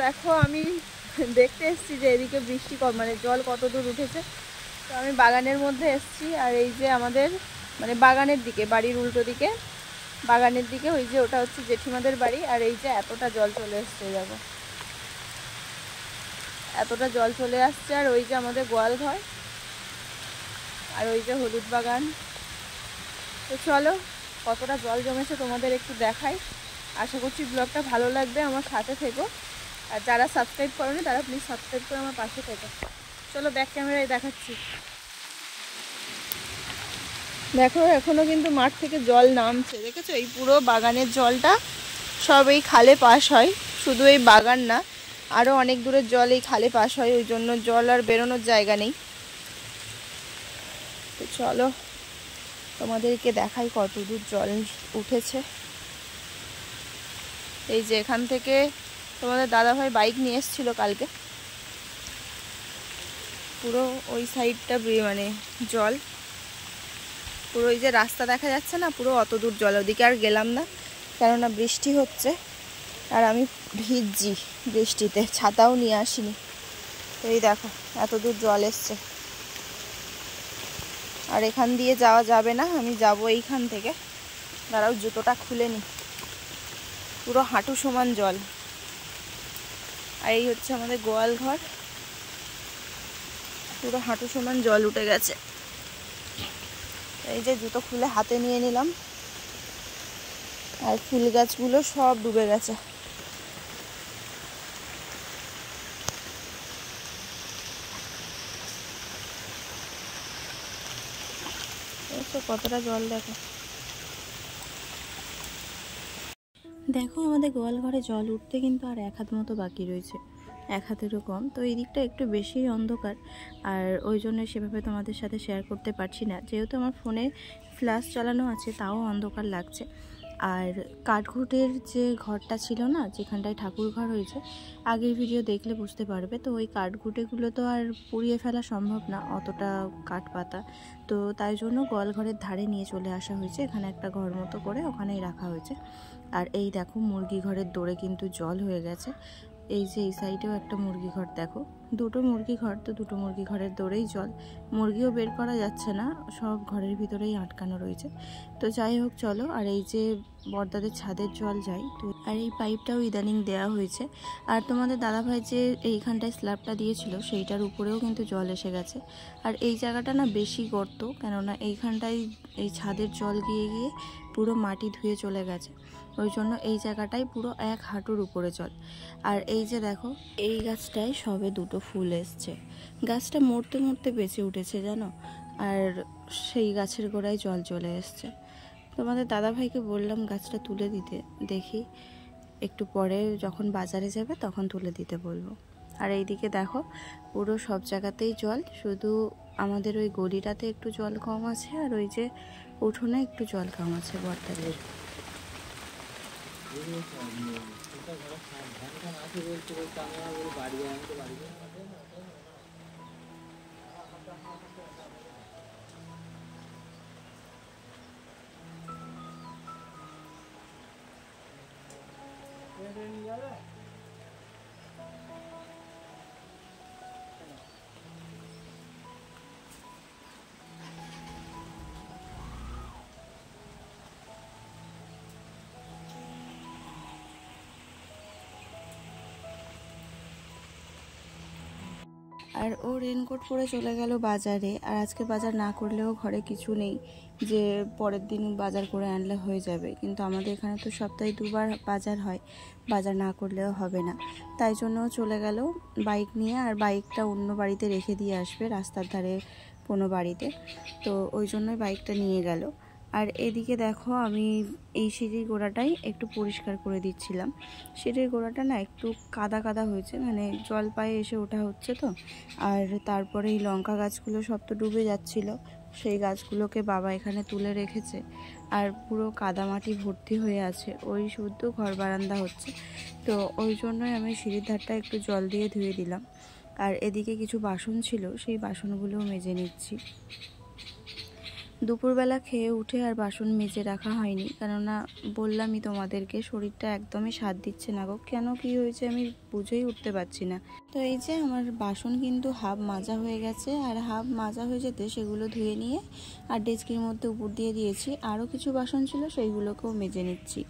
দেখো আমি দেখতে এসেছি যে এদিকে বৃষ্টি কম মানে জল কত দূর উঠেছে। তো আমি বাগানের মধ্যে এসেছি, আর এই যে আমাদের মানে বাগানের দিকে, বাড়ির উল্টো দিকে বাগানের দিকে ওই যে ওটা হচ্ছে জেঠিমাদের বাড়ি। আর এই যে এতটা জল চলে এসছে, দেখো এতটা জল চলে আসছে। আর ওই যে আমাদের গোয়াল ঘর, আর ওই যে হলুদ বাগান। তো চলো কতটা জল জমেছে তোমাদের একটু দেখাই। আশা করছি ব্লগটা ভালো লাগবে, আমার সাথে থেকো। আর যারা সাবস্ক্রাইব করোনি তারা প্লিজ সাবস্ক্রাইব করে আমার পাশে থেকো। চলো ব্যাক ক্যামেরায় দেখাচ্ছি। দেখো এখনো কিন্তু মাঠ থেকে জল নামছে, দেখেছো? এই পুরো বাগানের জলটা সব এই খালে পাস হয়, শুধু এই বাগান না, আরও অনেক দূরের জল এই খালে পাস হয়, ওই জন্য জল আর বেরোনোর জায়গা নেই। তো চলো তোমাদেরকে দেখাই কত দূর জল উঠেছে। এই যে এখান থেকে তোমাদের দাদাভাই বাইক নিয়ে এসেছিল কালকে, পুরো ওই সাইডটা মানে জল, পুরো ওই যে রাস্তা দেখা যাচ্ছে না, পুরো অত দূর জল। ওদিকে আর গেলাম না, কেননা বৃষ্টি হচ্ছে আর আমি ভিজছি বৃষ্টিতে, ছাতাও নিয়ে আসিনি। তো এই দেখো এত দূর জল এসছে, আর এখান দিয়ে যাওয়া যাবে না, আমি যাব এইখান থেকে। দাঁড়াও জুতোটা খুলে নি, পুরো হাঁটু সমান জল। আর এই হচ্ছে আমাদের গোয়াল ঘর, পুরো হাঁটু সমান জল উঠে গেছে। এই যে জুতো খুলে হাতে নিয়ে নিলাম, আর ফুল গাছগুলো সব ডুবে গেছে। কতটা জল দেখো। দেখো আমাদের গোয়াল ঘরে জল উঠতে কিন্তু আর এক হাত মতো বাকি রয়েছে, এক হাতেরও কম। তো এই দিকটা একটু বেশি অন্ধকার, আর ওই জন্য সেভাবে তোমাদের সাথে শেয়ার করতে পারছি না, যেহেতু আমার ফোনে ফ্ল্যাশ চালানো আছে তাও অন্ধকার লাগছে। আর কাঠঘুটের যে ঘরটা ছিল না, যেখানটায় ঠাকুর ঘর হয়েছে, আগের ভিডিও দেখলে বুঝতে পারবে। তো ওই কাঠঘুটেগুলো তো আর পুড়িয়ে ফেলা সম্ভব না, অতটা কাঠ পাতা। তো তাই জন্য গোয়াল ঘরের ধারে নিয়ে চলে আসা হয়েছে, এখানে একটা ঘর মতো করে ওখানেই রাখা হয়েছে। আর এই দেখো মুরগি ঘরের দৌড়ে কিন্তু জল হয়ে গেছে। এই যে এই সাইডেও একটা মুরগি ঘর, দেখো দুটো মুরগি ঘর, তো দুটো মুরগি ঘরের দৌড়েই জল, মুরগিও বের করা যাচ্ছে না, সব ঘরের ভিতরেই আটকানো রয়েছে। তো যাই হোক চলো। আর এই যে বড়দাদের ছাদের জল যায়, তো আর এই পাইপটাও ইদানিং দেওয়া হয়েছে। আর তোমাদের দাদাভাই যে এইখানটায় স্ল্যাবটা দিয়েছিল সেইটার উপরেও কিন্তু জল এসে গেছে। আর এই জায়গাটা না বেশি গর্ত, কেননা এইখানটায় এই ছাদের জল গিয়ে গিয়ে পুরো মাটি ধুয়ে চলে গেছে, ওই জন্য এই জায়গাটায় পুরো এক হাঁটুর উপরে জল। আর এই যে দেখো এই গাছটায় সবে দুটো ফুল এসছে, গাছটা মরতে মরতে বেঁচে উঠেছে জানো। আর সেই গাছের গোড়ায় জল চলে এসছে। তোমাদের দাদাভাইকে বললাম গাছটা তুলে দিতে, দেখি একটু পরে যখন বাজারে যাবে তখন তুলে দিতে বলবো। আর এইদিকে দেখো পুরো সব জায়গাতেই জল, শুধু আমাদের ওই গলিটাতে একটু জল কম আছে, আর ওই যে উঠোনে একটু জল কম আছে বর্তাদের। আর ও রেনকোট পরে চলে গেল বাজারে। আর আজকে বাজার না করলেও ঘরে কিছু নেই যে পরের দিন বাজার করে আনলে হয়ে যাবে, কিন্তু আমাদের এখানে তো সপ্তাহে দুবার বাজার হয়, বাজার না করলেও হবে না। তাই জন্য চলে গেল বাইক নিয়ে, আর বাইকটা অন্য বাড়িতে রেখে দিয়ে আসবে, রাস্তার ধারে কোনো বাড়িতে। তো ওই জন্যই বাইকটা নিয়ে গেল। আর এদিকে দেখো আমি এই সিঁড়ির গোড়াটাই একটু পরিষ্কার করে দিচ্ছিলাম। সিঁড়ির গোড়াটা না একটু কাদা কাদা হয়েছে, মানে জল পায়ে এসে ওঠা হচ্ছে তো। আর তারপরে এই লঙ্কা গাছগুলো সব তো ডুবে যাচ্ছিল, সেই গাছগুলোকে বাবা এখানে তুলে রেখেছে। আর পুরো কাদামাটি ভর্তি হয়ে আছে, ওই শুদ্ধ ঘর বারান্দা হচ্ছে। তো ওই জন্যই আমি সিঁড়ির ধারটা একটু জল দিয়ে ধুয়ে দিলাম। আর এদিকে কিছু বাসন ছিল, সেই বাসনগুলোও মেজে নিচ্ছি। দুপুরবেলা খেয়ে উঠে আর বাসন মেজে রাখা হয়নি, কেননা বললামই তোমাদেরকে শরীরটা একদমই সাথ দিচ্ছে না গো। কেন কি হয়েছে আমি বুঝেই উঠতে পারছি না। তো এই যে আমার বাসন কিন্তু হাফ মাজা হয়ে গেছে, আর হাফ মাজা হয়ে যেতে সেগুলো ধুয়ে নিয়ে আর ডেস্কির মধ্যে উপর দিয়ে দিয়েছি। আরও কিছু বাসন ছিল, সেইগুলোকেও মেজে নিচ্ছি।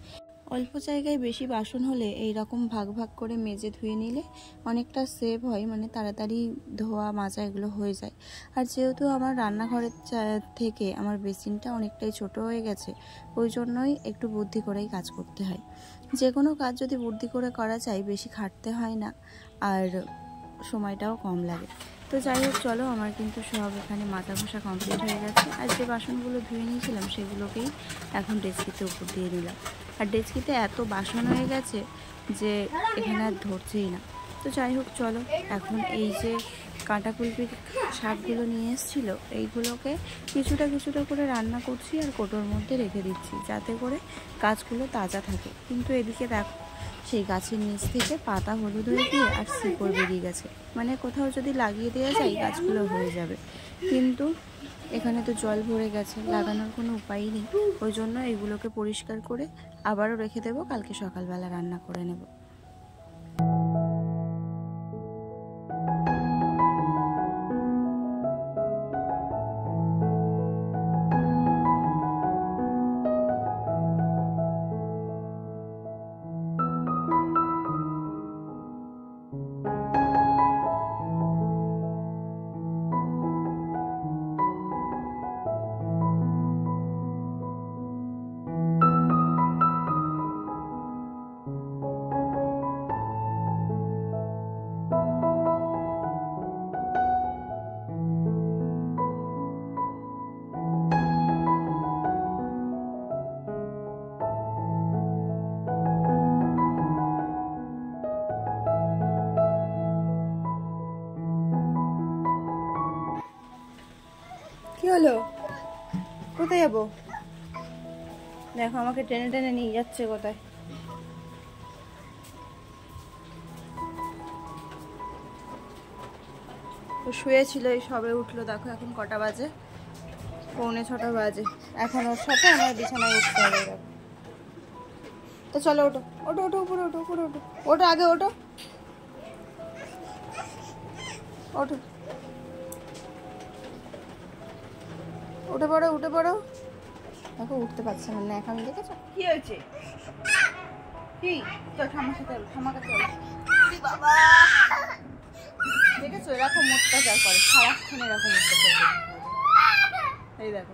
অল্প জায়গায় বেশি বাসন হলে এই রকম ভাগ ভাগ করে মেজে ধুয়ে নিলে অনেকটা সেভ হয়, মানে তাড়াতাড়ি ধোয়া মাজা এগুলো হয়ে যায়। আর যেহেতু আমার রান্নাঘরের থেকে আমার বেসিনটা অনেকটাই ছোট হয়ে গেছে, ওই জন্যই একটু বুদ্ধি করেই কাজ করতে হয়। যে কোনো কাজ যদি বুদ্ধি করে করা যায় বেশি খাটতে হয় না, আর সময়টাও কম লাগে। তো যাই হোক চলো, আমার কিন্তু সব এখানে মাজা ঘষা কমপ্লিট হয়ে গেছে। আর যে বাসনগুলো ধুয়ে নিয়েছিলাম সেগুলোকেই এখন ডেস্কিতে উপর দিয়ে দিলাম। আর ডেস্কিতে এত বাসন হয়ে গেছে যে এখানে আর ধরছেই না। তো যাই হোক চলো, এখন এই যে কাঁটা কুলপির শাকগুলো নিয়ে এসেছিলো, এইগুলোকে কিছুটা কিছুটা করে রান্না করছি আর কোটোর মধ্যে রেখে দিচ্ছি, যাতে করে গাছগুলো তাজা থাকে। কিন্তু এদিকে দেখো, সেই গাছের নিচ থেকে পাতা হলুদ হয়ে গিয়ে আর শিকড় বেরিয়ে গেছে। মানে কোথাও যদি লাগিয়ে দেওয়া যায় গাছগুলো হয়ে যাবে, কিন্তু এখানে তো জল ভরে গেছে, লাগানোর কোনো উপায়ই নেই। ওই জন্য এগুলোকে পরিষ্কার করে আবারও রেখে দেবো, কালকে সকালবেলা রান্না করে নেব। কি হলো? কোথায় যাবো? দেখো আমাকে টেনে টেনে নিয়ে যাচ্ছে কোথায়। তো শুয়েছিল, এই সবে উঠলো। দেখো এখন কটা বাজে, 6:45 বাজে। এখন ওর সাথে আমার বিছানায় উঠতে হবে। দেখো তো চলো, ওঠো ওঠো ওঠো, উপরে ওঠো, উপরে ওঠো, ওঠো আগে, ওঠো ওঠো, উঠে পড়ো, উঠে পড়ো। দেখো উঠতে পারছে না এখন, দেখেছো কি হয়েছে? কি চল ঠাম্মার সাথে, ঠাম্মার কাছে বাবা। দেখেছো এরকম অত্যাচার করে, সারাক্ষণ এরকম অত্যাচার করে। এই দেখো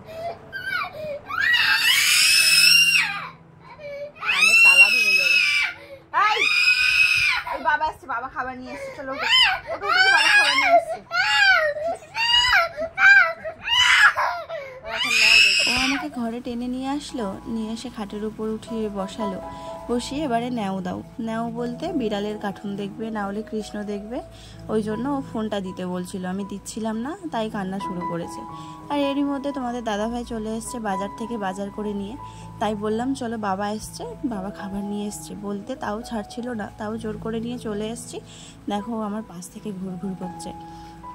কানে তালা ধরে যাবে। এই বাবা আসছে, বাবা খাবার নিয়ে এসছে। চলো ওঠো ওঠো, বাবা খাবার নিয়ে এসছে। ও আমাকে ঘরে টেনে নিয়ে আসলো, নিয়ে এসে খাটের উপর উঠিয়ে বসালো। বসিয়ে এবারে ন্যাও দাও, ন্যাও বলতে বিড়ালের কার্টুন দেখবে, না হলে কৃষ্ণ দেখবে। ওই জন্য ও ফোনটা দিতে বলছিল, আমি দিচ্ছিলাম না, তাই কান্না শুরু করেছে। আর এরই মধ্যে তোমাদের দাদাভাই চলে এসছে বাজার থেকে বাজার করে নিয়ে। তাই বললাম চলো, বাবা এসছে, বাবা খাবার নিয়ে এসছে বলতে তাও ছাড়ছিল না, তাও জোর করে নিয়ে চলে এসছি। দেখো আমার পাশ থেকে ঘুর ঘুর করছে।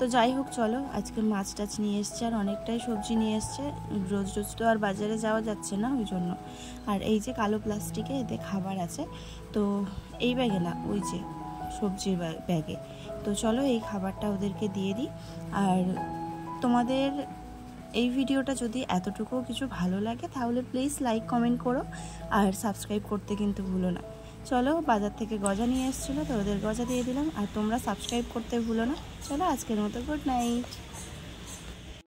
তো যাই হোক চলো, আজকে মাছ টাছ নিয়ে এসছে আর অনেকটাই সবজি নিয়ে এসছে। রোজ রোজ তো আর বাজারে যাওয়া যাচ্ছে না, ওই জন্য। আর এই যে কালো প্লাস্টিকে এতে খাবার আছে, তো এই ব্যাগে না, ওই যে সবজির ব্যাগে। তো চলো এই খাবারটা ওদেরকে দিয়ে দিই। আর তোমাদের এই ভিডিওটা যদি এতটুকু কিছু ভালো লাগে তাহলে প্লিজ লাইক কমেন্ট করো, আর সাবস্ক্রাইব করতে কিন্তু ভুলো না। চলো, বাজার থেকে গজা নিয়ে এসেছিলো, তো ওদের গজা দিয়ে দিলাম। আর তোমরা সাবস্ক্রাইব করতে ভুলো না। চলো আজকের মতো গুড নাইট।